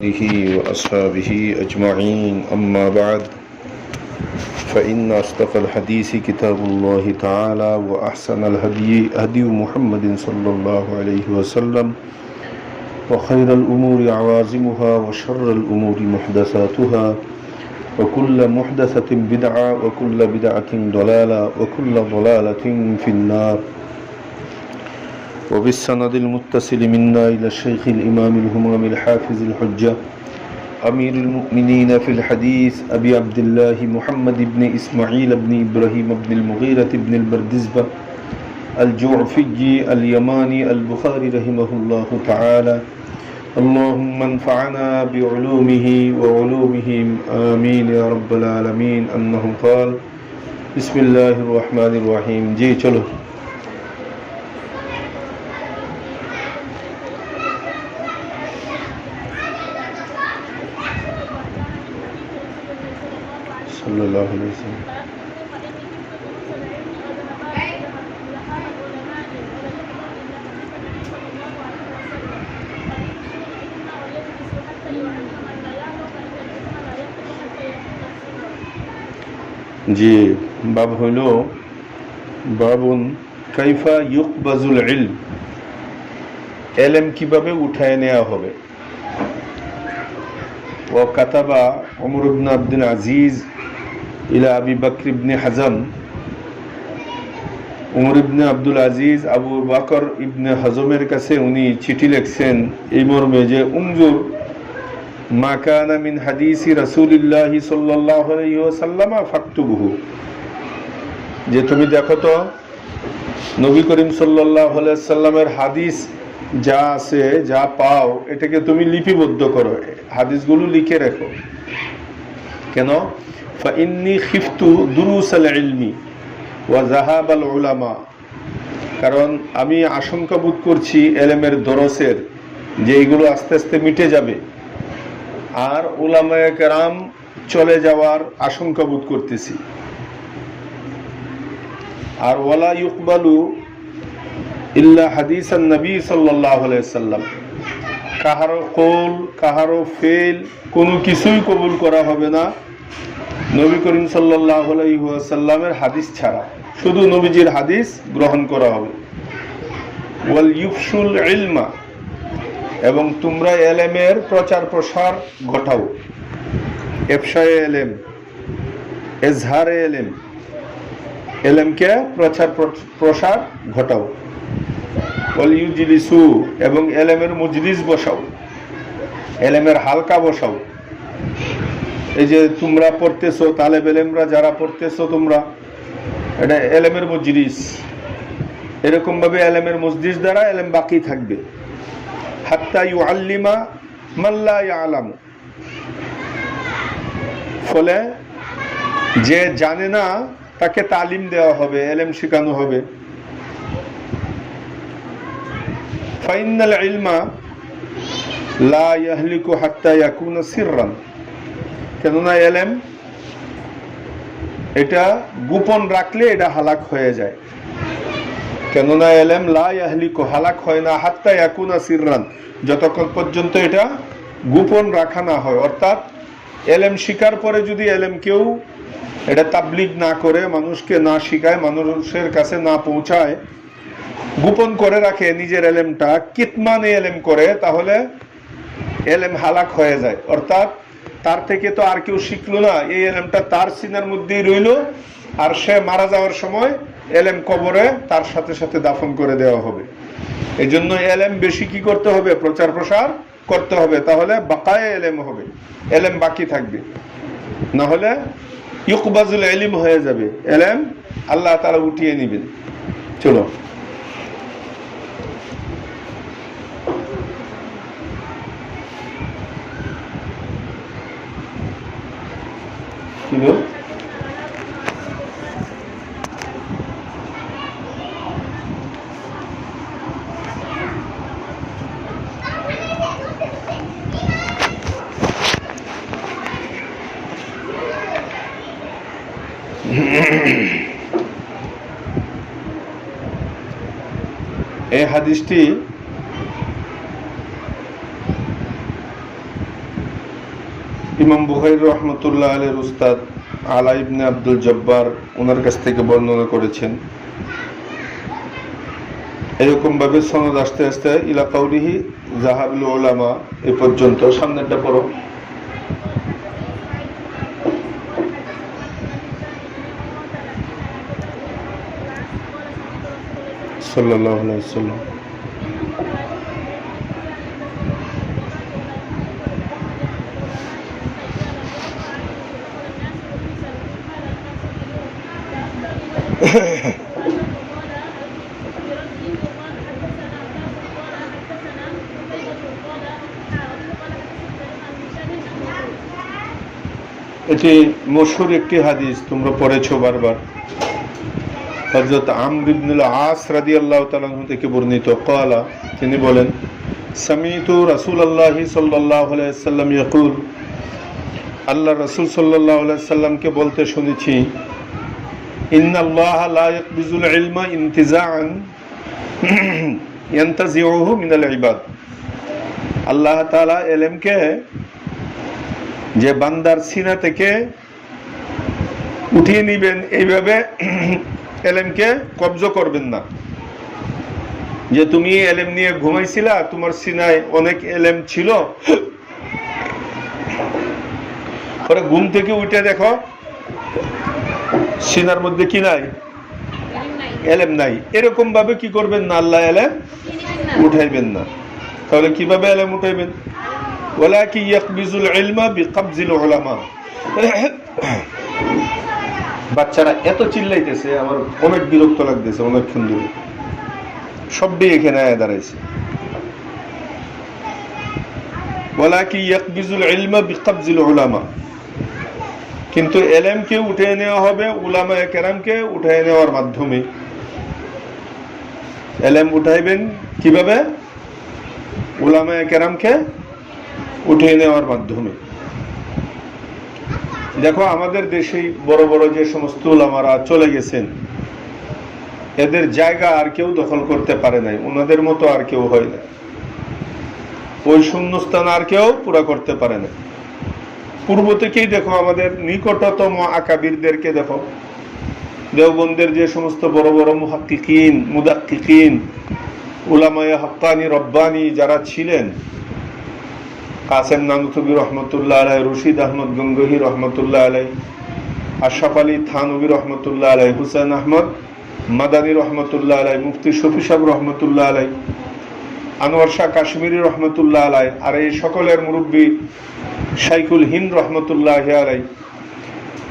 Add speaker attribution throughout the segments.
Speaker 1: آله وأصحابه أجمعين أما بعد فإن أصدق الحديث كتاب الله تعالى وأحسن الهدي هدي محمد صلى الله عليه وسلم وخير الأمور عوازمها وشر الأمور محدثاتها وكل محدثة بدعة وكل بدعة ضلالة وكل ضلالة في النار. وبالسند المتصل منا إلى الشيخ الإمام الهمام الحافظ الحجة أمير المؤمنين في الحديث أبي عبد الله محمد بن إسماعيل بن إبراهيم بن المغيرة بن البردزبة الجعفي اليماني البخاري رحمه الله تعالى. اللهم انفعنا بعلومه وعلومهم آمين يا رب العالمين. أنه قال بسم الله الرحمن الرحيم. جي چلو صلى الله عليه وسلم. জি বাব হইল বাবুন কাইফা ইউকবাজুল ইলম, ইলম কিভাবে উঠায় নেওয়া হবে। ও কাতাবা ওমর ইবনে আব্দুল আজিজ ইলা আবি বকর ইবনে হাজম, ওমর ইবনে আব্দুল আজিজ আবু বকর ইবনে হাজমের কাছে উনি চিঠি লিখছেন এই মর্মে যে উনজুর মা কানা মিন হাদিসি রাসূলিল্লাহ সাল্লাল্লাহু আলাইহি ওয়াসাল্লাম ফাকতুবহু, যে তুমি দেখো তো নবী করিম সাল্লাল্লাহু আলাইহি ওয়াসাল্লামের হাদিস যা আছে যা পাও এটাকে তুমি লিপিবদ্ধ করো, হাদিসগুলো লিখে রাখো। কেন? ফাইন্নী খিফতু দুরুসাল ইলমি ওয়া যাহাবাল উলামা, কারণ আমি আশঙ্কা বোধ করছি ইলমের দরসের যে এইগুলো আস্তে আস্তে মিটে যাবে আর উলামায়ে কেরাম চলে যাওয়ার আশঙ্কা বোধ করতেছি। আর ওয়ালা ইউকবালু ইল্লা হাদিসান নবী সাল্লাল্লাহু আলাইহি ওয়াসাল্লাম, কাহারো কওল কাহারো ফেল কোনো কিছুই কবুল করা হবে না নবী করিম সাল্লাল্লাহু আলাইহি ওয়াসাল্লামের হাদিস ছাড়া, শুধু নবীজির হাদিস গ্রহণ করা হবে। ওয়াল ইউফশুল ইলমা, এবং তোমরা ইলমের প্রচার প্রসার ঘটাও, ইফশায়ে ইলম, ইজহারে ইলম, ইলমকে প্রচার প্রসার ঘটাও। ওয়াল ইউজলিসু, এবং ইলমের মজলিস বসাও, ইলমের হালকা বসাও। এই যে তোমরা পড়তেছো, তালেব ইলমরা যারা পড়তেছো তোমরা, এটা ইলমের মজলিস। এরকম ভাবে ইলমের মজলিস দ্বারা ইলম বাকি থাকবে। হাত্তা ইউআল্লিমা মান লা ইয়ালামু, ফলে যে জানে না তাকে তালিম দেওয়া হবে, ইলম শেখানো হবে। ফাইনাল ইলমা লা ইয়াহলিকু হাত্তা ইয়াকুনা সিররান, কেননা ইলম এটা গোপন রাখলে এটা হালাক হয়ে যায়। কেননা ইলম লা ইয়াহলিকু, হালাক হয় না, হাত্তা ইয়াকুনা সিররান, যতক্ষণ পর্যন্ত এটা গোপন রাখা না হয়। অর্থাৎ ইলম শিকার পরে যদি ইলম কেউ এটা তাবলীগ না করে, মানুষকে না শিখায়, মানুষের কাছে না পৌঁছায়, গোপন করে রাখে নিজের ইলমটা, কিতমানে ইলম করে, তাহলে ইলম হালাক হয়ে যায়। অর্থাৎ তার থেকে তো আর কেউ শিখলো না, এই ইলমটা তার সিনার মধ্যেই রইল, আর সে মারা যাওয়ার সময় ইলম কবরে তার সাথে সাথে দাফন করে দেওয়া হবে। এই জন্য ইলম বেশি কি করতে হবে? প্রচার প্রসার করতে হবে, তাহলে বাকায়ে ইলম হবে, ইলম বাকি থাকবে। না হলে ইউকবাজুল ইলম হয়ে যাবে, ইলম আল্লাহ তাআলা উঠিয়ে নেবেন। চলো কিলো এই হাদিসটি ইমাম বুখারী রহমতুল্লাহ আলাইহির উস্তাদ আলা ইবনে আব্দুল জব্বার ওনার কাছ থেকে বর্ণনা করেছেন। এরকম ভাবে সনদ আস্তে আস্তে ইলা কাউলিহি যাহাবুল উলামা এ পর্যন্ত। সামনেরটা পড়ো। সাল্লাল্লাহু আলাইহি ওয়াসাল্লাম। এটি মশহুর একটি হাদিস, তোমরা পড়েছো বারবার। হযরত আমর ইবনুল আস রাদিয়াল্লাহু তাআলা আনহু থেকে বর্ণিত, ক্বালা, তিনি বলেন, সামিতু রাসূলুল্লাহি সাল্লাল্লাহু আলাইহি ওয়াসাল্লাম ইয়াকুল, আল্লাহ রাসূল সাল্লাল্লাহু আলাইহি ওয়াসাল্লামকে বলতে শুনেছি, ইন্নাল্লাহা লা ইয়াকবিজুল ইলমা ইনতিজাআন ইয়ানতাজিউহু মিনাল ইবাদ। আল্লাহ তাআলা ইলমকে যে বান্দার সিনা থেকে উঠিয়ে নিবেন এইভাবে এলেমকে কবজ করবেন না। যে তুমি এলেম নিয়ে ঘুমাইছিলা, তোমার সিনায় অনেক এলেম ছিল, পরে ঘুম থেকে উঠে দেখো সিনার মধ্যে কি নাই, এলেম নাই। এরকম ভাবে কি করবেন না, আল্লাহ এলেম উঠাইবেন না। তাহলে কিভাবে এলেম উঠাইবেন? ওয়ালাকি ইয়াকবিজুল ইলমা বিকবজিল উলামা। বাচ্চারা এত চিল্লাইতেছে, আমার অনেক বিরক্ত লাগতেছে অনেকক্ষণ ধরে। সবই এখানে আয়া দাঁড়াইছে। ওয়ালাকি ইয়াকবিজুল ইলমা বিকবজিল উলামা, কিন্তু এলেমকে উঠে নেওয়া হবে উলামায়ে কেরামকে উঠে নেওয়ার মাধ্যমে। এলেম উঠাইবেন কিভাবে? উলামায়ে কেরামকে উঠে নেওয়ার মাধ্যমে। দেখো আমাদের দেশে বড় বড় যে সমস্ত উলামারা চলে গেছেন, এদের জায়গা আর কেউ দখল করতে পারে নাই, ওনাদের মতো আর কেউ হয় না। ওই শূন্যস্থান আর কেউ পুরা করতে পারে না। পূর্ব থেকেই দেখো আমাদের নিকটতম আকাবিরদেরকে দেখো, দেওবন্দের যে সমস্ত বড় বড় মুহাক্কিকিন, মুদাক্কিকিন, উলামায়ে হাক্কানি রব্বানি যারা ছিলেন, কাসেম নানুতুবি রহমতুল্লাহ আলাই, রশিদ আহমদ গঙ্গোহী রহমতুল্লাহ আলাই, আশরাফ আলী থানবী রহমতুল্লাহ আলাই, হুসেন আহমদ মাদানী রহমতুল্লাহ আলাই, মুফতি শফি সাহেব রহমতুল্লাহ আলাই, আনোয়ার শাহ কাশ্মীরি রহমতুল্লাহ আলাই, আর এই সকলের মুরব্বী শাইখুল হিন্দ রহমতুল্লাহ আলাই,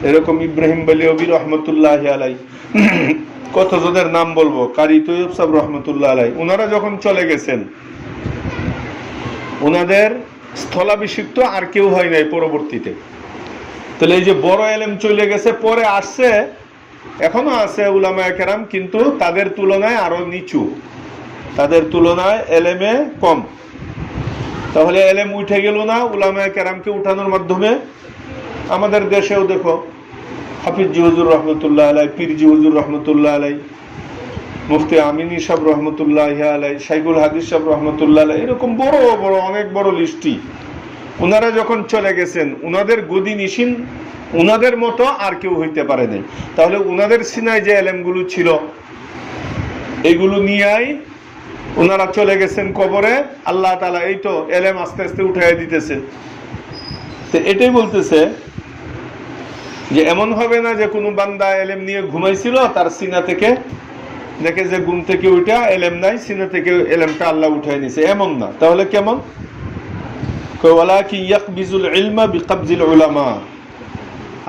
Speaker 1: এরকম ইব্রাহিম বালিয়বী রহমতুল্লাহ আলাই, কতজনের নাম বলবো, কারি তৈয়ব সাহেব রহমতুল্লাহ আলাই। ওনারা যখন চলে গেছেন, ওনাদের স্থলাভিষিক্ত আর কেউ হয় নাই পরবর্তীতে। তাহলে এই যে বড় এলেম চলে গেছে, পরে আসছে, এখনো আছে উলামায়ে কেরাম, কিন্তু তাদের তুলনায় আরো নিচু, তাদের তুলনায় এলেমে কম। তাহলে এলেম উঠে গেল না উলামায়ে কেরামকে উঠানোর মাধ্যমে। আমাদের দেশেও দেখো হাফিজ জি হুজুর রহমতুল্লাহ আলাই, পীর জি হুজুর রহমতুল্লাহ আলাই, মুফতি আমিনী সাহেব রহমতুল্লাহ আলাই, শাইখুল হাদিস সাহেব রহমতুল্লাহ আলাই, এরকম বড় বড় অনেক বড় লিস্টি। ওনারা যখন চলে গেছেন, ওনাদের গদি নিশিন ওনাদের মতো আর কেউ হইতে পারে নাই। তাহলে ওনাদের সিনায় যে এলেমগুলো ছিল, এইগুলো নিয়েই ওনারা চলে গেছেন কবরে। আল্লাহ তাআলা এই তো এলেম আস্তে আস্তে উঠাই দিতেছে। তো এটাই বলতেছে যে এমন হবে না যে কোনো বান্দা এলেম নিয়ে ঘুমাইছিল, তার সিনা থেকে দেখে যে ঘুম থেকে উঠা এলেম নাই, সিনা থেকে এলেমটা আল্লাহ উঠাই নিছে, এমন না। তাহলে কেমন? ওয়ালাকি ইয়াকবিজুল ইলমা বিকবজিল উলামা,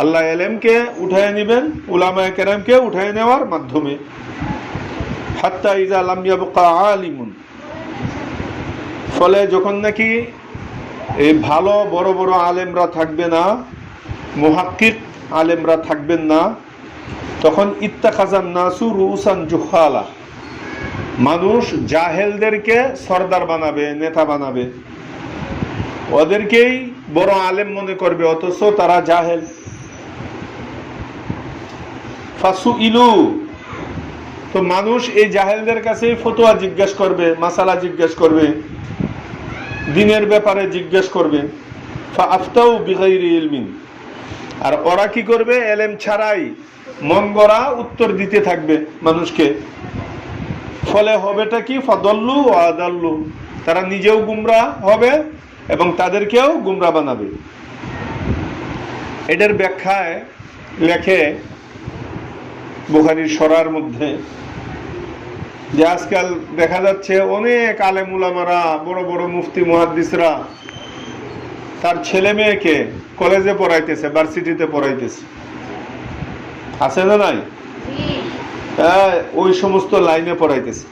Speaker 1: আল্লাহ এলেমকে উঠায় নেবেন উলামায়ে কেরামকে উঠায় নেওয়ার মাধ্যমে। হাত্তা ইজা লাম ইয়াবকা আলিমুন, ফলে যখন নাকি এই ভালো বড় বড় আলেমরা থাকবে না, মুহাক্কিক আলেমরা থাকবেন না, তখন ইত্তাখাযান নাসু রুউসান জুহালা, মানুষ জাহেলদেরকে সরদার বানাবে, নেতা বানাবে, ওদেরকেই বড় আলেম মনে করবে, অথচ তারা জাহেল। ফাসুইলু, তো মানুষ এই জাহেলদের কাছেই ফতোয়া জিজ্ঞেস করবে, মাসালা জিজ্ঞেস করবে, দিনের ব্যাপারে জিজ্ঞেস করবে। ফাআফতাউ বিগাইরি ইলমিন, আর ওরা কি করবে? এলেম ছাড়াই মন গড়া উত্তর দিতে থাকবে মানুষকে। ফলে হবেটা কি? ফাদল্লু ওয়া আদাল্লু, তারা নিজেও গুমরা হবে এবং তাদেরকেও গুমরা বানাবে। এটার ব্যাখ্যায় লেখে বুখারীর সরার মধ্যে যে আজকাল দেখা যাচ্ছে অনেক আলেম উলামারা, বড় বড় মুফতি মুহাদ্দিসরা তার ছেলে মেয়েকে কলেজে পড়াইতেছে, ভার্সিটিতে পড়াইতেছে, আছে না নাই? ওই সমস্ত লাইনে পড়াইতেছে।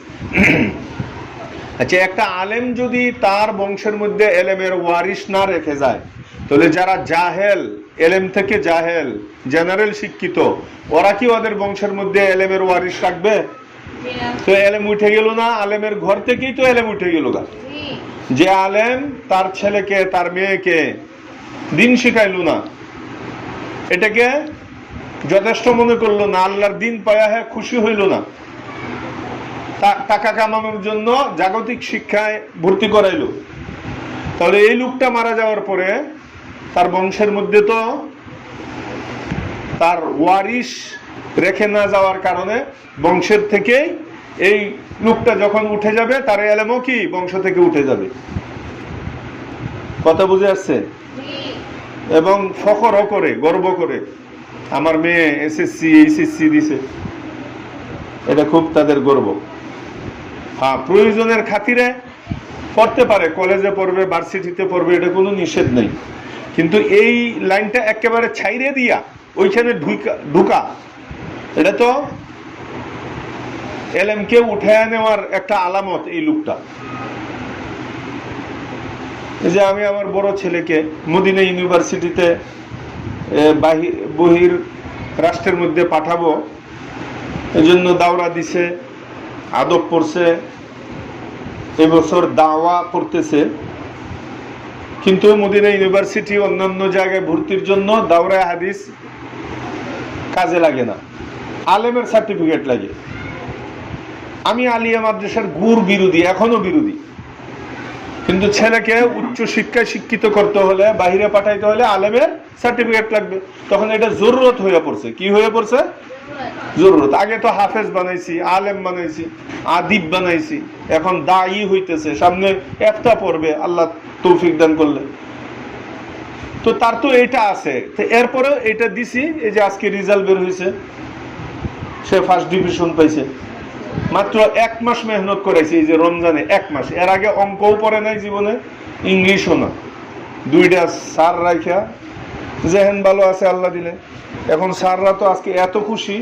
Speaker 1: আচ্ছা, একটা আলেম যদি তার বংশের মধ্যে এলেমের ওয়ারিশ না রেখে যায়, তাহলে যারা জাহেল, এলেম থেকে জাহেল, জেনারেল শিক্ষিত, ওরা কি ওদের বংশের মধ্যে এলেমের ওয়ারিশ রাখবে? তো এলেম উঠে গেল না, আলেমের ঘর থেকেই তো এলেম উঠে গেল না। যে আলেম তার ছেলেকে, তার মেয়েকে দিন শিখাইল না, এটাকে যথেষ্ট মনে করলো না, আল্লাহর দিন পায়া হ্যাঁ খুশি হইল না, টাকা কামানোর জন্য জাগতিক শিক্ষায় ভর্তি করাইলো, তাহলে এই লোকটা মারা যাওয়ার পরে তার বংশের মধ্যে তো তার ওয়ারিশ রেখে না যাওয়ার কারণে বংশের থেকে এই লোকটা যখন উঠে যাবে তার এলেমও কি বংশ থেকে উঠে যাবে। কথা বুঝে আসছে? এবং ফখরও করে, গর্ব করে, আমার মেয়ে এসএসসি এইচএসসি দিছে, এটা খুব তাদের গর্ব। হ্যাঁ, প্রয়োজনের খাতিরে পড়তে পারে, কলেজে পড়বে, ভার্সিটিতে পড়বে, এটা কোনো নিষেধ নেই, কিন্তু এই লাইনটা একেবারে ছাইরে দিয়া ওইখানে ঢুকা, এটা তো এলেমকে উঠায় নেওয়ার একটা আলামত। এই লোকটা, যে আমি আমার বড় ছেলেকে মদিনা ইউনিভার্সিটিতে বহির রাষ্ট্রের মধ্যে পাঠাবো, এজন্য দাওরা দিছে, আদব পড়ছে, এবছর দাওয়া পড়তেছে, কিন্তু মদিনা ইউনিভার্সিটি অন্যান্য জায়গায় ভর্তির জন্য দাওরা হাদিস কাজে লাগে না, আলেমের সার্টিফিকেট লাগে। আমি আলিয়া মাদ্রাসার গুড় বিরোধী, এখনো বিরোধী, কিন্তু ছেলেকে উচ্চ শিক্ষায় শিক্ষিত করতে হলে, বাহিরে পাঠাইতে হলে আলেমের সার্টিফিকেট লাগবে। তখন এটা জরুরত হয়ে পড়ছে। কি হয়ে পড়ছে? জরুরত। আগে তো হাফেজ বানাইছি, আলেম বানাইছি, আদিব বানাইছি, এখন দায়ী হইতেছে, সামনে ইফতা পড়বে আল্লাহ তৌফিক দান করলে। তো তার তো এটা আছে, তো এরপরেও এটা দিছি। এই যে আজকে রেজাল্ট বের হয়েছে, সে ফার্স্ট ডিভিশন পাইছে। মাত্র 1 মাস মেহনত করেছি, এই যে রমজানে 1 মাস। এর আগে অঙ্কও পড়ে নাই জীবনে, ইংলিশও না। 2টা স্যার রাখা, যেহেন ভালো আছে আল্লাহ দিলে। এখন স্যাররা তো আজকে এত খুশি,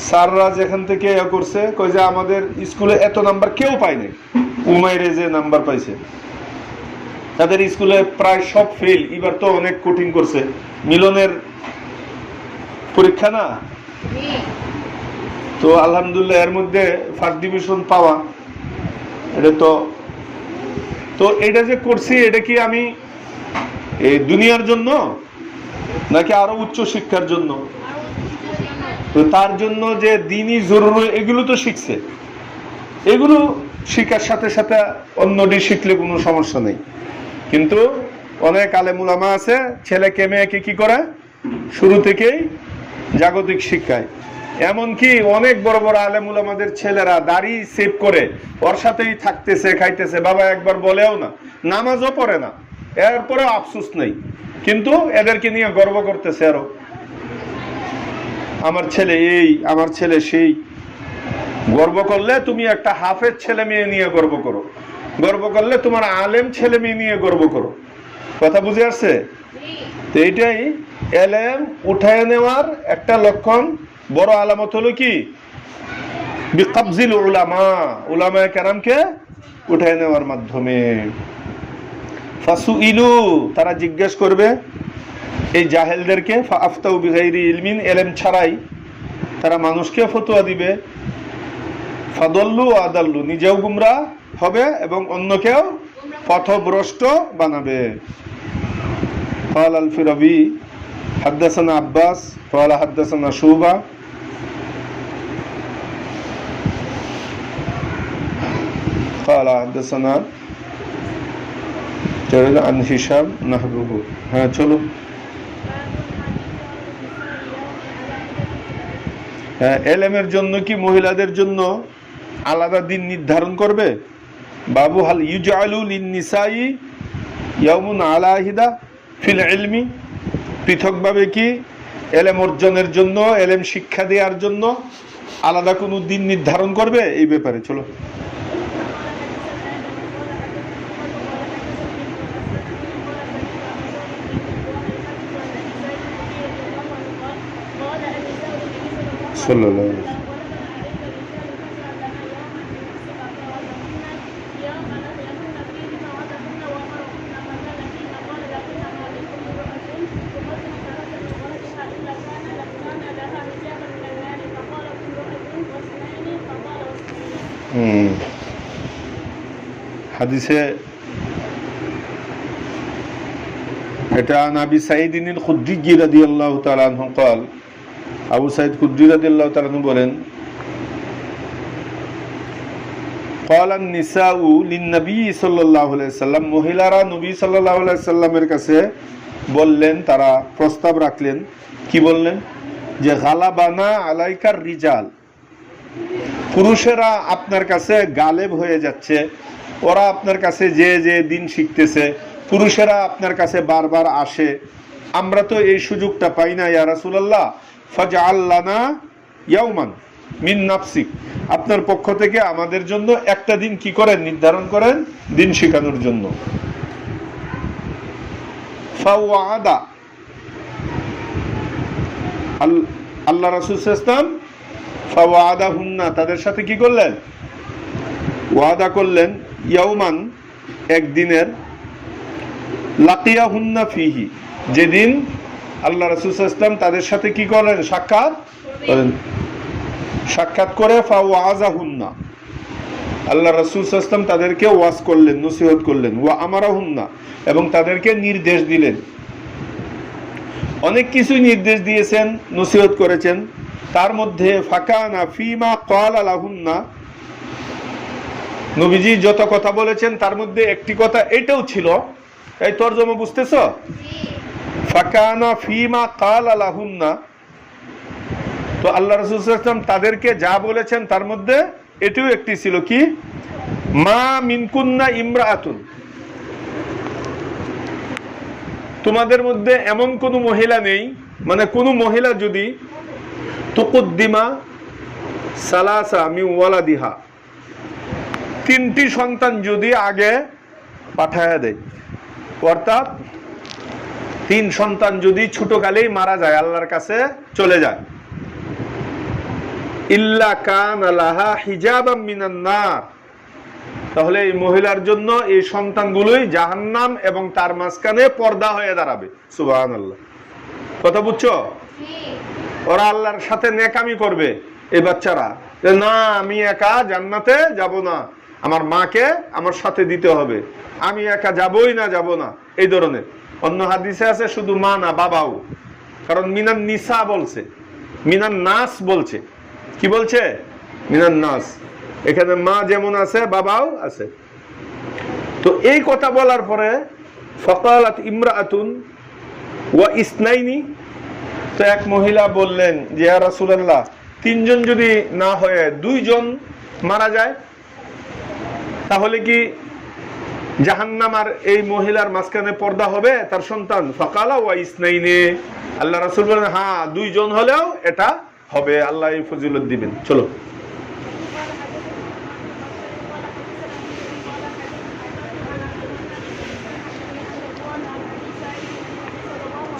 Speaker 1: স্যাররা যেখান থেকে করছে, কই যে আমাদের স্কুলে এত নাম্বার কেউ পায় নাই, উমাইরে যে নাম্বার পাইছে। তাদের স্কুলে প্রায় সব ফেল। এবার তো অনেক কঠিন করছে, মিলনের পরীক্ষা না, তো আলহামদুলিল্লাহ এর মধ্যে ফার্স্ট ডিভিশন পাওয়া, এটা তো এটা যে করছি, এটা কি আমি এই দুনিয়ার জন্য নাকি আরো উচ্চ শিক্ষার জন্য? তো তার জন্য যে দিনই জরুরি, এগুলো তো শিখছে, এগুলো শিখার সাথে সাথে অন্যটি শিখলে কোনো সমস্যা নেই। কিন্তু অনেক আলেম উলামা আছে, ছেলেকে মেয়েকে কি করে শুরু থেকেই জাগতিক শিক্ষায়। এমনকি অনেক বড় বড় আলেম উলামাদের ছেলেরা দাড়ি সেভ করে ওর সাথেই থাকতেছে, খাইতেছে, বাবা একবার বলেও না, নামাজও পড়ে না, এরপরেও আফসোস নেই, কিন্তু এদেরকে নিয়ে গর্ব করতেছে আরো, আমার ছেলে এই, আমার ছেলে সেই। গর্ব করলে তুমি একটা হাফেজ ছেলে মেয়ে নিয়ে গর্ব করো, গর্ব করলে তোমার আলেম ছেলে মেয়ে নিয়ে গর্ব করো। কথা বুঝে আসছে? তো এইটাই এলেম উঠায় নেওয়ার একটা লক্ষণ, বড় আলামত হলো কি? বিকবজিল উলামা, উলামায়ে কেরামকে উঠায় নেওয়ার মাধ্যমে। ফাসুইলু, তারা জিজ্ঞেস করবে এই জাহেলদেরকে, ফাআফতাউ বিগাইরি ইলমিন, এলেম ছাড়াই তারা মানুষকে ফতোয়া দিবে। ফাদল্লু আদাল্লু, নিজেও গুমরা হবে এবং অন্যকেও পথভ্রষ্ট বানাবে। قال الفرابي حدثنا عباس قال حدثنا شعبة قال حدثنا আন হিসাব নাহবুহু। হ্যাঁ চলো। হ্যাঁ, এলেমের জন্য কি মহিলাদের জন্য আলাদা দিন নির্ধারণ করবে? বাবু হাল ইউজআলু লিন-নিসাই ইয়াউমুন আলাহিদা ফিল ইলমি, পৃথকভাবে কি এলেম অর্জনের জন্য, এলেম শিক্ষা দেওয়ার জন্য আলাদা কোনো দিন নির্ধারণ করবে? এই ব্যাপারে চলো। সাল্লাল্লাহু আলাইহি ওয়াসাল্লাম। হাদিসে এটা নবী সাইদিন খুদ্রি রাদিয়াল্লাহু তাআলা আনহু قال, আবু সাইদ খুদ্রি রাদিয়াল্লাহু তাআলা আনহু বলেন, قال النساء للنبي সাল্লাল্লাহু আলাইহি ওয়াসাল্লাম, মহিলারা নবী সাল্লাল্লাহু আলাইহি ওয়াসাল্লামের কাছে বললেন, তারা প্রস্তাব রাখলেন, কি বললেন? যে গালাবানা আলাইকার রিজাল, পুরুষেরা আপনার কাছে গালেব হয়ে যাচ্ছে, ওরা আপনার কাছে যে যে দিন শিখতেছে, পুরুষেরা আপনার কাছে বারবার আসে, আমরা তো এই সুযোগটা পাই না। ইয়া রাসূলুল্লাহ, ফাজআল লানা ইয়াওমান মিন নাফসিক, আপনার পক্ষ থেকে আমাদের জন্য একটা দিন কি করেন, নির্ধারণ করেন দিন শেখানোর জন্য। ফাওয়াদা, আল্লাহ রাসূল সাল্লাল্লাহু আলাইহি ওয়াসাল্লাম ফাওয়াদাহুন্না, তাদের সাথে কি করলেন? ওয়াদা করলেন, ইয়াউমান, একদিনের, লাকিয়াহুন্না ফিহি, যেদিন আল্লাহ রাসূল সাল্লাল্লাহু আলাইহি ওয়াসাল্লাম তাদের সাথে কি করলেন? সাক্ষাৎ করেন। সাক্ষাৎ করে ফাওয়াজাহুন্না, আল্লাহ রাসূল সাল্লাল্লাহু আলাইহি ওয়াসাল্লাম তাদেরকে ওয়াজ করলেন, নসিহত করলেন। ওয়া আমারাহুন্না, এবং তাদেরকে নির্দেশ দিলেন। অনেক কিছুই নির্দেশ দিয়েছেন, নসিহত করেছেন। তার মধ্যে ফাকানা ফিমা ক্বালা লাহুন্না, নবীজি যত কথা বলেছেন তার মধ্যে একটি কথা এটাও ছিল। এই তরজমা বুঝতেছ? ফাকানা ফিমা ক্বালা লাহুন্না, তো আল্লাহ রাসূল সাল্লাল্লাহু আলাইহি ওয়াসাল্লাম তাদেরকে যা বলেছেন তার মধ্যে এটাও একটি ছিল, কি? মা মিনকুন্না ইমরাআতুন, তোমাদের মধ্যে এমন কোন মহিলা নেই, মানে কোন মহিলা যদি তুকুদ্দিমা সালাসা মিন ওয়ালাদিহা, তিনটি সন্তান যদি আগে পাঠায়া দেয়, অর্থাৎ তিন সন্তান যদি ছোটকালেই মারা যায়, আল্লাহর কাছে চলে যায়, ইল্লা কানা লাহা হিজাবাম মিনান নার, তাহলে এই মহিলার জন্য এই সন্তানগুলোই জাহান্নাম এবং তার মাঝখানে পর্দা হয়ে দাঁড়াবে। সুবহানাল্লাহ, কথা বুঝছো? ওরা আল্লাহর সাথে নেকামি করবে এই বাচ্চারা, যে না আমি একা জান্নাতে যাব না, আমার মাকে আমার সাথে দিতে হবে, আমি একা যাবই না, যাব না, এই ধরনের। অন্য হাদিসে আছে শুধু মা না, বাবাও, কারণ মিনান নিসা বলছে, মিনান নাস বলছে। কি বলছে? মিনান নাস, এখানে মা যেমন আছে বাবাও আছে। তো এই কথা বলার পরে ফাকালাত ইমরাআতুন ওয়া ইসনাইনি, তো এক মহিলা বললেন যে ইয়া রাসূলুল্লাহ, তিনজন যদি না হয়ে দুইজন মারা যায়, তাহলে কি জাহান্নাম আর এই মহিলার মাঝখানে পর্দা হবে তার সন্তান? ফাকালা ওয়া ইসনাইনি, আল্লাহ রাসূল বলেন হ্যাঁ, দুইজন হলেও এটা হবে, আল্লাহ এই ফজিলত দিবেন। চলো।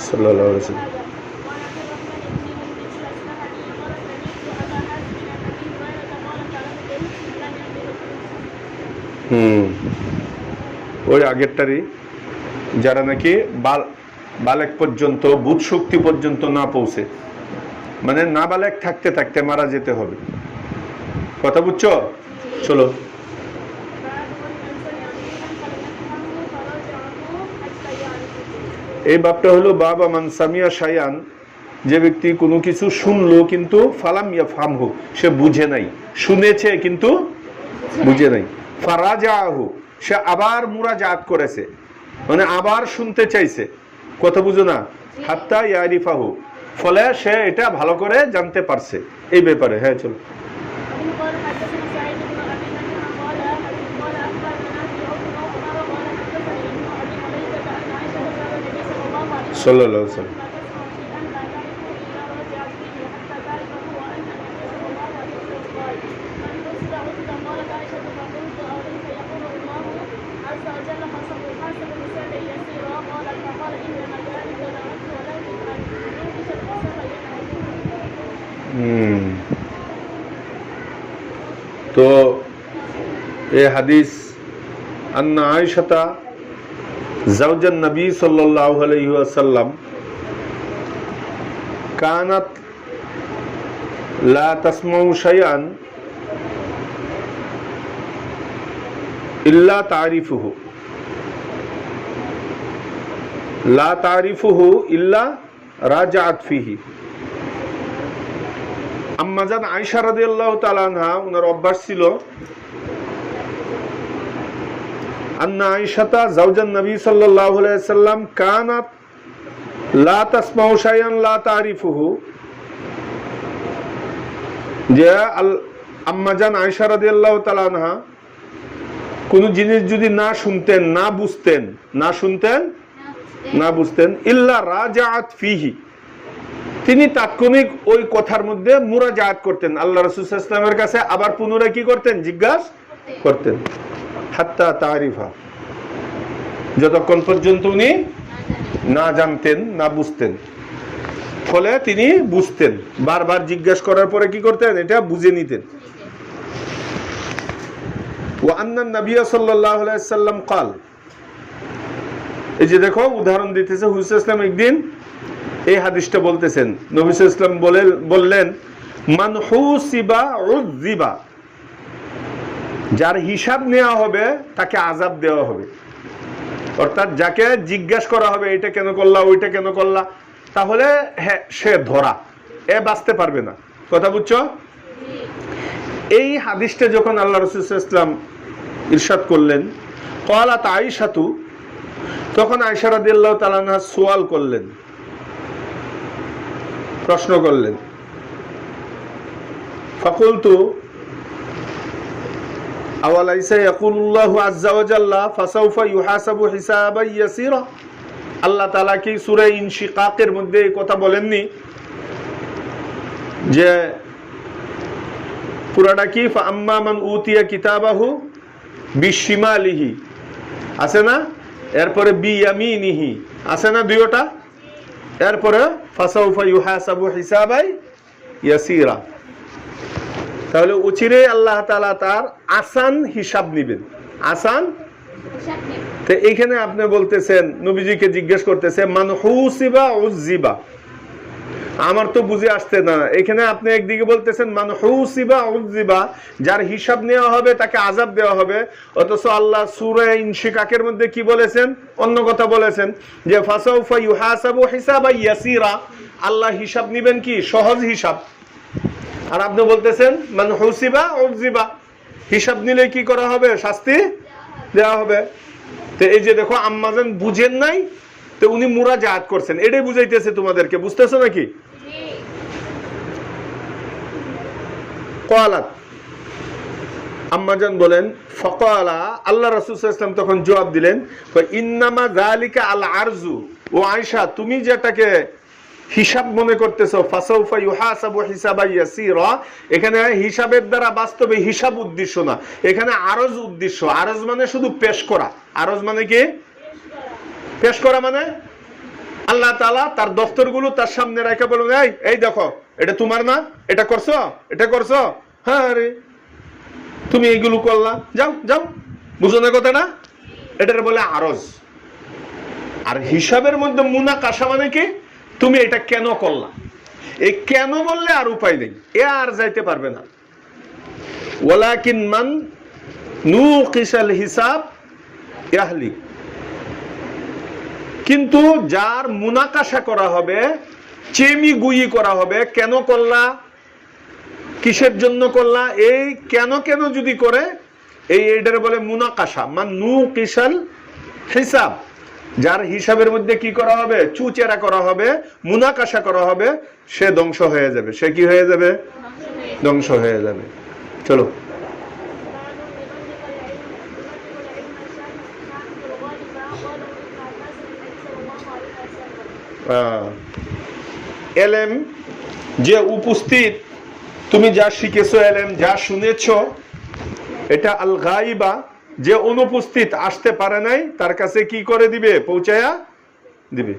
Speaker 1: সাল্লাল্লাহু আলাইহি ওয়াসাল্লাম। ওই আগেরটারই, যারা নাকি বালেক পর্যন্ত, বুধ শক্তি পর্যন্ত না পৌঁছে, মানে না বালেক থাকতে থাকতে মারা যেতে হবে। কথা বুঝছো? চলো। এই বাপটা হলো বাবা মান সামিয়া শায়ান, যে ব্যক্তি কোনো কিছু শুনলো কিন্তু ফালাম ইয়াফহামহু, সে বুঝে নাই, শুনেছে কিন্তু বুঝে নাই। ফারাজাহু, সে আবার মুরাজাত করেছে, মানে আবার শুনতে চাইছে, কথা বুঝো না, হাত্তা ইয়ারিফাহু, ফলে সে এটা ভালো করে জানতে পারছে এই ব্যাপারে। হ্যাঁ চলো। সাল্লাল্লাহু আলাইহি ওয়াসাল্লাম। তো এই হাদিস আন্না আয়েশা জাওজান নবী সাল্লাল্লাহু আলাইহি ওয়াসাল্লাম কানাত লা তাসমাউ শাইআন ইল্লা তারিফুহু, লা তারিফুহু ইল্লা রাজাআত ফিহি। আম্মাজান আয়েশা রাদিয়াল্লাহু তাআলা আনহা, ওনার অভ্যাস ছিল, আন্না আয়েশা জাওজান নবী সাল্লাল্লাহু আলাইহি ওয়াসাল্লাম কানাত লা তাসমাউ শাইআন লা তারিফুহু, যে আম্মাজান আয়েশা রাদিয়াল্লাহু তাআলা আনহা কোন জিনিস যদি না শুনতেন, না বুঝতেন, না বুঝতেন ইল্লা রাজাআত ফিহি, তিনি তাৎক্ষণিক ওই কথার মধ্যে মুরাজাআত করতেন, আল্লাহ রাসূল সাল্লাল্লাহু আলাইহি ওয়াসাল্লামের কাছে আবার পুনরায় কি করতেন, জিজ্ঞাসা করতেন। হাত্তা তারিফা, যতক্ষণ পর্যন্ত উনি না জানতেন, না বুঝতেন, ফলে তিনি বুঝতেন, বারবার জিজ্ঞাসা করার পরে কি করতেন, এটা বুঝে নিতেন। ওয়া আন্না নবী সাল্লাল্লাহু আলাইহি ওয়াসাল্লাম قال, এই যে দেখো উদাহরণ দিতেছে, হুজুর সাল্লাল্লাহু আলাইহি ওয়াসাল্লাম একদিন এই হাদিসটা বলতেছেন, নবী সাল্লাল্লাহু আলাইহি ওয়াসাল্লাম বললেন, মান হুসিবা উযিবা, যার হিসাব নেওয়া হবে তাকে আযাব দেওয়া হবে। অর্থাৎ যাকে জিজ্ঞাসা করা হবে এটা কেন করলা, ওইটা কেন করলা, তাহলে হ্যাঁ সে ধরা, এ বাঁচতে পারবে না। কথা বুঝছো? এই হাদিসটা যখন আল্লাহ রাসূল সাল্লাল্লাহু আলাইহি ওয়াসাল্লাম ইরশাদ করলেন, ক্বালাত আয়েশাতু, তখন আয়েশা রাদিয়াল্লাহু তাআলা আনহা সওয়াল করলেন, প্রশ্ন করলেন। ফাকুলতু আওয়ালাইসা ইয়াকুলুল্লাহু আযজা ওয়া জাল্লা ফাসাউফা ইউহাসাবু হিসাবান ইয়াসীরা, আল্লাহ তাআলা কি সূরা ইনশিকাকের মধ্যে এই কথা বলেননি যে পুরাটা কি, ফাআম্মা মান উতিয়া কিতাবাহু বিশিমালিহি, আছে না, এরপরে বিয়ামিনিহি, আছে না দুইটা, এরপরে ফাসাউফা ইউহাসাবু হিসাবান ইয়াসীরা। তাহলে উচিরে আল্লাহ তাআলা তার আসান হিসাব নেবেন, আসান। তো এইখানে আপনি বলতেছেন, নবীজিকে জিজ্ঞেস করতেছে মান হুসিবা উযিবা, আমার তো বুঝে আসছে না, এখানে আপনি একদিকে বলতেছেন মান হুসিবা উযিবা, যার হিসাব নেওয়া হবে তাকে আযাব দেওয়া হবে, অথচ আল্লাহ সূরা ইনশিকাকের মধ্যে কি বলেছেন, অন্য কথা বলেছেন যে ফাসাউফা ইউহাসাবু হিসাবান ইয়াসীরা, আল্লাহ হিসাব নেবেন কি, সহজ হিসাব। আর আপনি বলতেছেন মান হুসিবা উযিবা, হিসাব নিলে কি করা হবে, শাস্তি দেওয়া হবে। তো এই যে দেখো আম্মাজান বুঝেন নাই, তো উনি মুরাজাআত করছেন, এটাই বুঝাইতেছে তোমাদেরকে, বুঝতেছো নাকি? ক্বালাত, আম্মাজান বলেন, ফাকালা, আল্লাহ রাসূল সাল্লাল্লাহু আলাইহি ওয়াসাল্লাম তখন জবাব দিলেন, ইন্নামা যালিকা আল আরজু, ও আয়েশা তুমি যেটাকে হিসাব মনে করতেছো, ফাসাউফা ইউহাসাবু হিসাবান ইয়াসীরা, এখানে হিসাবের দ্বারা বাস্তবে হিসাব উদ্দেশ্য না, এখানে আরজ উদ্দেশ্য। আরজ মানে শুধু পেশ করা, আরজ মানে কি, পেশ করা, মানে আল্লাহ তাআলা তার দফতরগুলো তার সামনে রেখে বলবেন, এই দেখো এটা তোমার না, এটা করছো, এটা করছো, হ্যাঁ রে তুমি এইগুলো করলা, যাও যাও, বুঝো না কথা না, এটার বলে আরজ। আর হিসাবের মধ্যে মুনাকাশা মানে কি, তুমি এটা কেন করলা, এই কেন বললে আর উপায় নেই, এ আর যাইতে পারবে না। ওয়ালাকিন মান নুকিসাল হিসাব ইয়াহলিক, কিন্তু যার মুনাকাশা করা হবে, চেমি গুই করা হবে, কেন করলা, কিসের জন্য করলা, এই কেন কেন যদি করে, এই এটার বলে মুনাকাশা। মান নুকিসাল হিসাব, যার হিসাবের মধ্যে কি করা হবে, চুচেরা করা হবে, মুনাকাশা করা হবে, সে ধ্বংস হয়ে যাবে। সে কি হয়ে যাবে? ধ্বংস হয়ে যাবে। চলো, এলেম যে উপস্থিত, তুমি যা শিখেছো, এলেম যা শুনেছো, এটা আল গাইবা, যে অনুপস্থিত আসতে পারে নাই তার কাছে কি করে দিবে? পৌঁছায়া দিবে।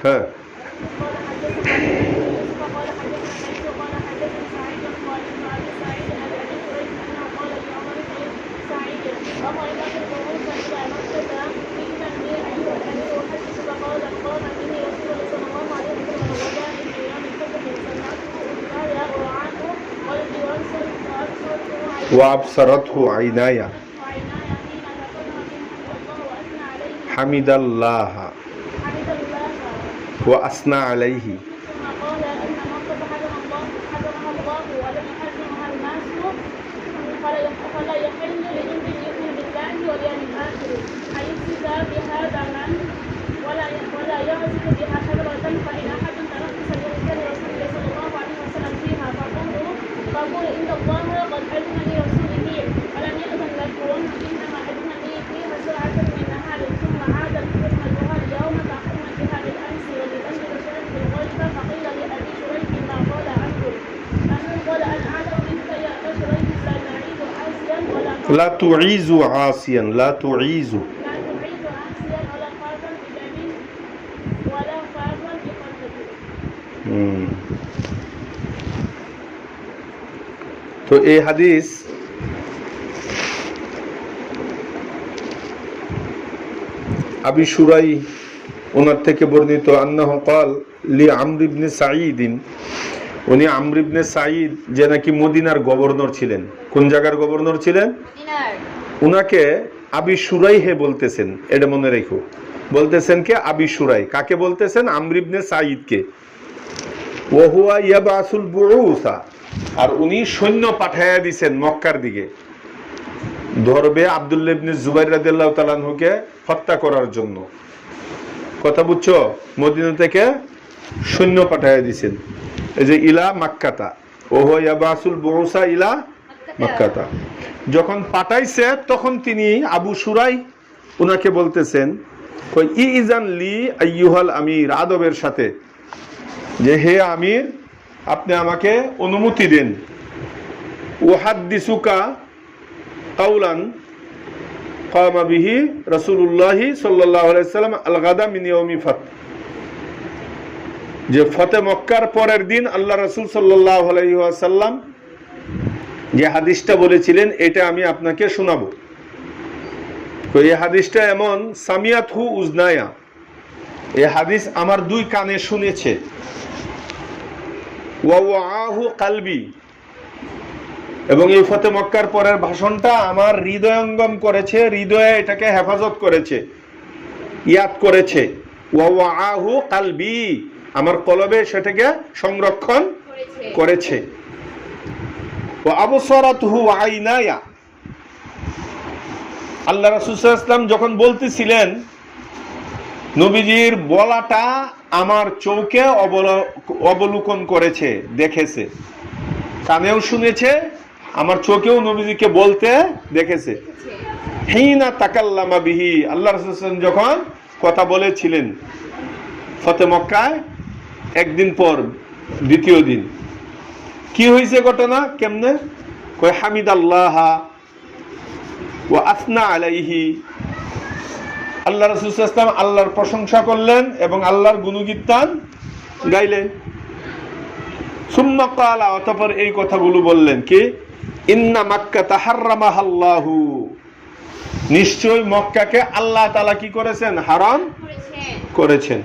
Speaker 1: হ্যাঁ, وأبصرته عيناي حمد الله وأثنى عليه لا تعيز عاصيا لا تعيز তো এই হাদিস আবি শুরাই ওনার থেকে বর্ণিত, আন্নাহু ক্বাল লি আমর ইবনে সাঈদ, উনি আমর ইবনে সাঈদ যে নাকি মদিনার গভর্নর ছিলেন। কোন জায়গার গভর্নর ছিলেন? উনাকে আবি শুরাই হে বলতেছেন, এটা মনে রেখো। বলতেছেন কে? আবি শুরাই। কাকে বলতেছেন? আমর ইবনে সাঈদকে। ওয়া হুয়া ইয়াবাসুল বুউসা, আর উনি সৈন্য পাঠায়া দিবেন মক্কার দিকে, ধরবে আব্দুল্লাহ ইবনে জুবাইর রাদিয়াল্লাহু তাআলা আনহুকে হত্যা করার জন্য। কথা বুঝছো? মদিনা থেকে সৈন্য পাঠায়া দিবেন, এই যে ইলা মাক্কাতা, ও হুয়া ইয়াবাসুল বুউসা ইলা মাক্কাতা। যখন পাঠাইছে তখন তিনি আবু শুরাই উনাকে বলতেছেন, কই ইজান লি আইয়ুহাল আমির, আদবের সাথে, যে হে আমির, আপনি আমাকে অনুমতি দেন। উহাদ্দিসুকা কাউলান কামা বিহি রাসূলুল্লাহি সাল্লাল্লাহু আলাইহি ওয়াসাল্লাম আল গাদা মিন ইয়াউমি ফাত, যে ফতে মক্কার পরের দিন আল্লাহ রাসূল সাল্লাল্লাহু আলাইহি ওয়াসাল্লাম যে হাদিসটা বলেছিলেন, এটা আমি আপনাকে শোনাবো। তো এই হাদিসটা এমন, সামিয়াতহু উজনায়া, এই হাদিস আমার দুই কানে শুনেছে, ওয়া ওয়াআহু কলবি, এবং এই ফতে মক্কার পরের ভাষণটা আমার হৃদয়ঙ্গম করেছে, হৃদয়ে এটাকে হেফাজত করেছে, ইয়াদ করেছে। ওয়া ওয়াআহু কলবি, আমার কলবে সেটাকে সংরক্ষণ করেছে। ওয়া আবসারাতুহু আইনায়া, আল্লাহ রাসূল সাল্লাল্লাহু আলাইহি ওয়াসাল্লাম যখন বলতেছিলেন, নবীজির বলাটা আমার চোখে অবলোকন করেছে, দেখেছে, কানেও শুনেছে, আমার চোখেও নবীজিকে বলতে দেখেছে। হিনা তাকাল্লামা বিহি, আল্লাহ রাসূল সাল্লাল্লাহু আলাইহি ওয়াসাল্লাম যখন কথা বলেছিলেন ফতে মক্কায়, একদিন পর দ্বিতীয় দিন কি হয়েছে ঘটনা? কেমনে? কয় হামিদাল্লাহ ওয়া আসনা আলাইহি, আল্লাহ রাসূল সাল্লাল্লাহু আলাইহি ওয়াসাল্লাম আল্লাহর প্রশংসা করলেন এবং আল্লাহর গুণকীর্তন গাইলেন। সুম্মা ক্বালা, অতঃপর এই কথাগুলো বললেন কি, ইন্না মাক্কাতা হাররামাহাল্লাহু, নিশ্চয় মক্কাকে আল্লাহ তাআলা কি করেছেন? হারাম করেছেন।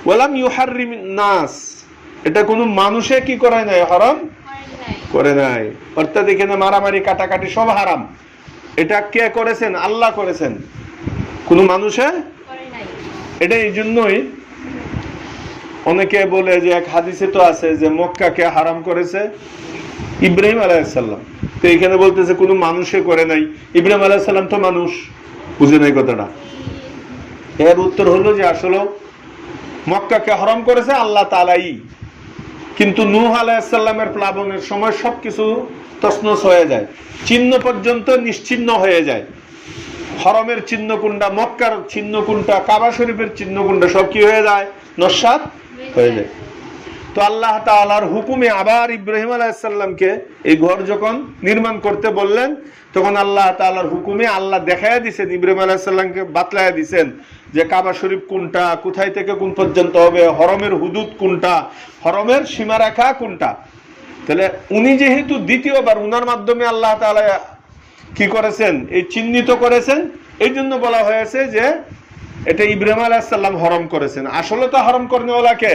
Speaker 1: ওয়ালাম ইউহাররিমিন নাস, এটা কোনো মানুষে কি করে নাই? হারাম করে নাই। অর্থাৎ এখানে মারামারি কাটাকাটি সব হারাম। এটা কে করেছেন? আল্লাহ করেছেন, কোনো মানুষে করে নাই। এটা এই জন্যই অনেকে বলে যে এক হাদিসে তো আছে যে মক্কাকে হারাম করেছে ইব্রাহিম আলাইহিস সালাম, তো এখানে বলতেছে কোনো মানুষে করে নাই। ইব্রাহিম আলাইহিস সালাম তো মানুষ, বুঝে নাই কথাটা। এর উত্তর হলো যে আসলে মক্কাকে হারাম করেছে আল্লাহ তাআলাই, কিন্তু নূহ আলাইহিস সালামের প্লাবনের সময় সবকিছু তছনছ হয়ে যায়, চিহ্ন পর্যন্ত নিশ্চিহ্ন হয়ে যায়। হরমের চিহ্ন কোনটা, মক্কার চিহ্ন কোনটা, কাবা শরীফের চিহ্ন কোনটা, সব কি হয়ে যায়, নস্যাৎ হয়ে যায়। তো আল্লাহ তাআলার হুকুমে আবার ইব্রাহিম আলাইহিস সালামকে এই ঘর যখন নির্মাণ করতে বললেন, তখন আল্লাহ তাআলার হুকুমে আল্লাহ দেখায়া দিয়েছেন, ইব্রাহিম আলাইহিস সালামকে বাতলায়া দিয়েছেন যে কাবা শরীফ কোনটা, কোথায় থেকে কোন পর্যন্ত হবে, হরমের হুদুদ কোনটা, হরমের সীমারেখা কোনটা। তাহলে উনি যেহেতু দ্বিতীয়বার উনার মাধ্যমে আল্লাহ তাআলা কি করেছেন, এই চিহ্নিত করেছেন, এই জন্য বলা হয়েছে যে এটা ইব্রাহিম আলাইহিস সালাম হরম করেছেন। আসলে তো হরম করেনওয়ালা কে?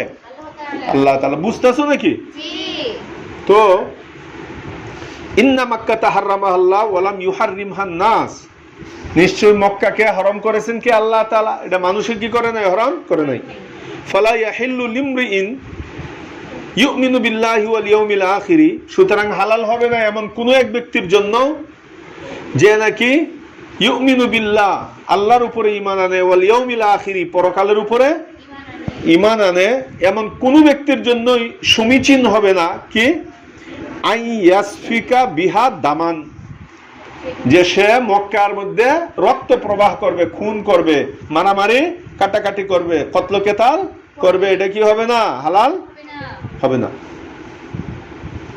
Speaker 1: আল্লাহ তাআলা। বুঝতেছো নাকি? তো ইন্না মাক্কাতা হারামাহাল্লাহ ওয়া লাম ইউহাররিমহান নাস, নিশ্চয় মক্কাকে হারাম করেছেন কি আল্লাহ তাআলা, এটা মানুষে কি করে নাই, হারাম করে নাই। ফালা ইয়াহিল্লু লিমরিইন ইউমিনু বিল্লাহি ওয়াল ইয়াউমিল আখির, সুতরাং হালাল হবে না এমন কোন এক ব্যক্তির জন্য যে নাকি ইউমিনু বিল্লাহ, আল্লাহর উপরে ঈমান আনে, ওয়াল ইয়াউমিল আখির, পরকালের উপরে ঈমান আনে, এমন কোন ব্যক্তির জন্যই সমীচীন হবে না কি আই ইয়াসফিকা বিহা দামান, যে সে মক্কার মধ্যে রক্ত প্রবাহ করবে, খুন করবে, মারামারি কাটাকাটি করবে, কতল কেতাল করবে, এটা কি হবে না, হালাল হবে না।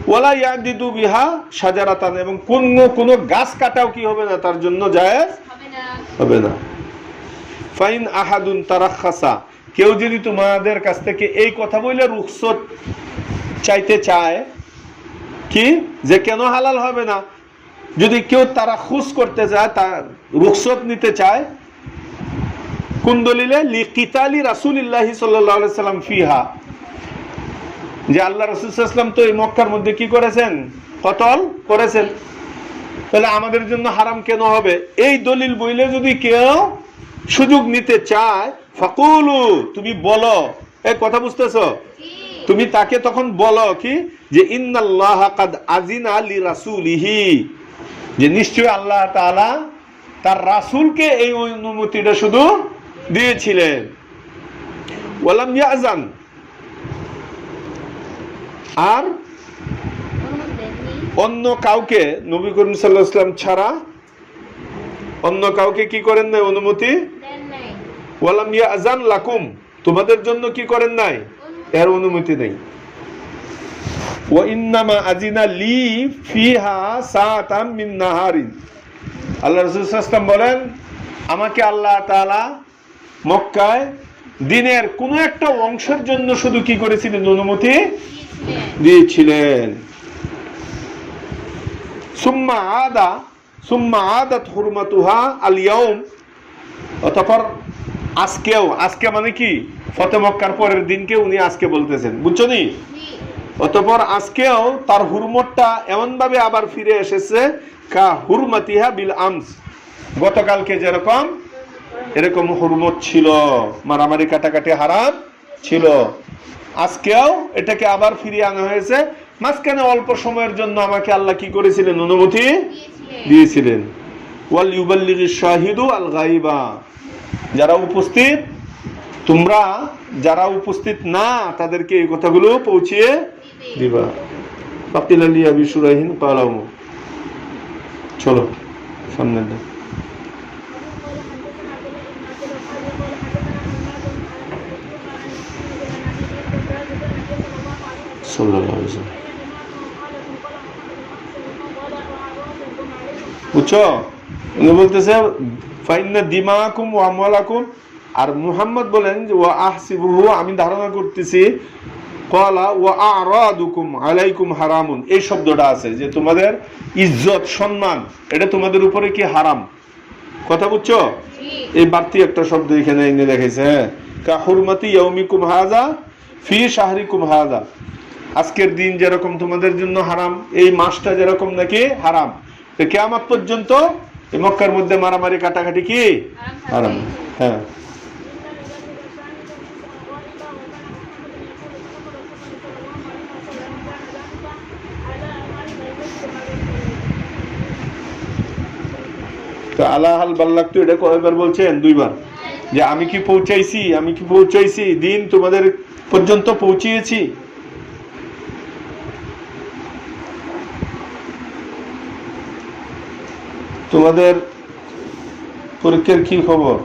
Speaker 1: ওয়ালা ইয়াদিদু বিহা শাজারাতান, এবং কোন গাছ কাটাও কি হবে না, তার জন্য জায়েজ হবে না। ফাইন আহাদুন তারাখাসা, কেউ যদি তোমাদের কাছ থেকে এই কথা বলে রুখসত চাইতে চায় কি যে কেন হালাল হবে না, যদি কেউ তারা খুশ করতে চায়, তার রুখসত নিতে চায়, কোন দলিলে, লিকিতালি রাসূলিল্লাহি সাল্লাল্লাহু আলাইহি সাল্লাম ফিহা, যে আল্লাহ রাসূল সাল্লাল্লাহু আলাইহি সাল্লাম তো এই মক্কার মধ্যে কি করেছেন, কতল করেছেন, তাহলে আমাদের জন্য হারাম কেন হবে, এই দলিল বইলে যদি কেউ সুযোগ নিতে চায়, ফাকুলু, তুমি বলো, এই কথা বুঝতেছো, তুমি তাকে তখন বলো কি যে ইন্নাল্লাহা কাদ আজিনা লিরাসূলিহি, যে নিশ্চয় আল্লাহ তাআলা তার রাসূলকে এই অনুমতিটা শুধু দিয়েছিলেন। ওয়ালাম ইয়াজান, আর অন্য কাউকে, নবী করিম সাল্লাল্লাহু আলাইহি ওয়াসাল্লাম ছাড়া অন্য কাউকে কি করেন নাই, অনুমতি দেন নাই। ওয়ালাম ইয়াজান লাকুম, তোমাদের জন্য কি করেন নাই, এর অনুমতি নেই। ওয়া ইন্নামা আজিনা লি ফিহা সাআতাম মিন নাহারিন, আল্লাহ রাসূল সাল্লাল্লাহু আলাইহি ওয়াসাল্লাম বলেন, আমাকে আল্লাহ তাআলা মক্কায় দিনের কোন একটা অংশের জন্য শুধু কি করেছিলেন, অনুমতি দিয়েছিলেন। সুম্মা আদাত হুরমাতুহা আল ইয়াউম, অতঃপর আজকেও, আজকে মানে কি, ফতে মক্কার পরের দিনকে উনি আজকে বলতেছেন, বুঝছো নি, অতঃপর আজকেও তার হুরমতটা এমন ভাবে আবার ফিরে এসেছে, কা হুরমাতিহা বিল আমস, গতকালকে যেরকম এরকম হুরমত ছিল, মারামারি কাটাকাটি হারাম ছিল, আজকেও এটাকে আবার ফিরিয়ে আনা হয়েছে। মাঝখানে অল্প সময়ের জন্য আমাকে আল্লাহ কি করেছিলেন, অনুমতি দিয়েছিলেন। ওয়াল ইউবাল্লিগিশ শাহিদু আল গায়বা, যারা উপস্থিত, তোমরা যারা উপস্থিত না তাদেরকে এই কথাগুলো পৌঁছিয়ে দিবা। ফাকিলা লি আবি শুরাইহিন ক্বালাউ, চলো সামনে দাও। সাল্লাল্লাহু আলাইহি ওয়াসাল্লাম, বুঝছো, উনি বলতেছে ফাইন্না দিমাকুম ওয়া আমওয়ালাকুম, আর মুহাম্মদ বলেন যে ওয়া আহসিবুহু, আমি ধারণা করতেছি, ক্বালা ওয়া আরাদুকুম আলাইকুম হারামুন, এই শব্দটা আছে যে তোমাদের ইজ্জত সম্মান এটা তোমাদের উপরে কি হারাম, কথা বুঝছো, এই বাড়তি একটা শব্দ এখানে এনে দেখাইছে, কা হুরমাতি ইয়াউমিকুম হাযা ফি শাহরিকুম হাযা, আজকের দিন যেরকম তোমাদের জন্য হারাম, এই মাসটা যেরকম নাকি হারাম, কিয়ামত পর্যন্ত এই মক্কার মধ্যে মারামারি কাটাকাটি কি হারাম। হ্যাঁ, তো আলাহাল বাল্লাক, তো এটা কয়বার বলছেন, দুইবার, যে আমি কি পৌঁছাইছি, দিন তোমাদের পর্যন্ত পৌঁছিয়েছি? তোমাদের পরীক্ষার কি খবর?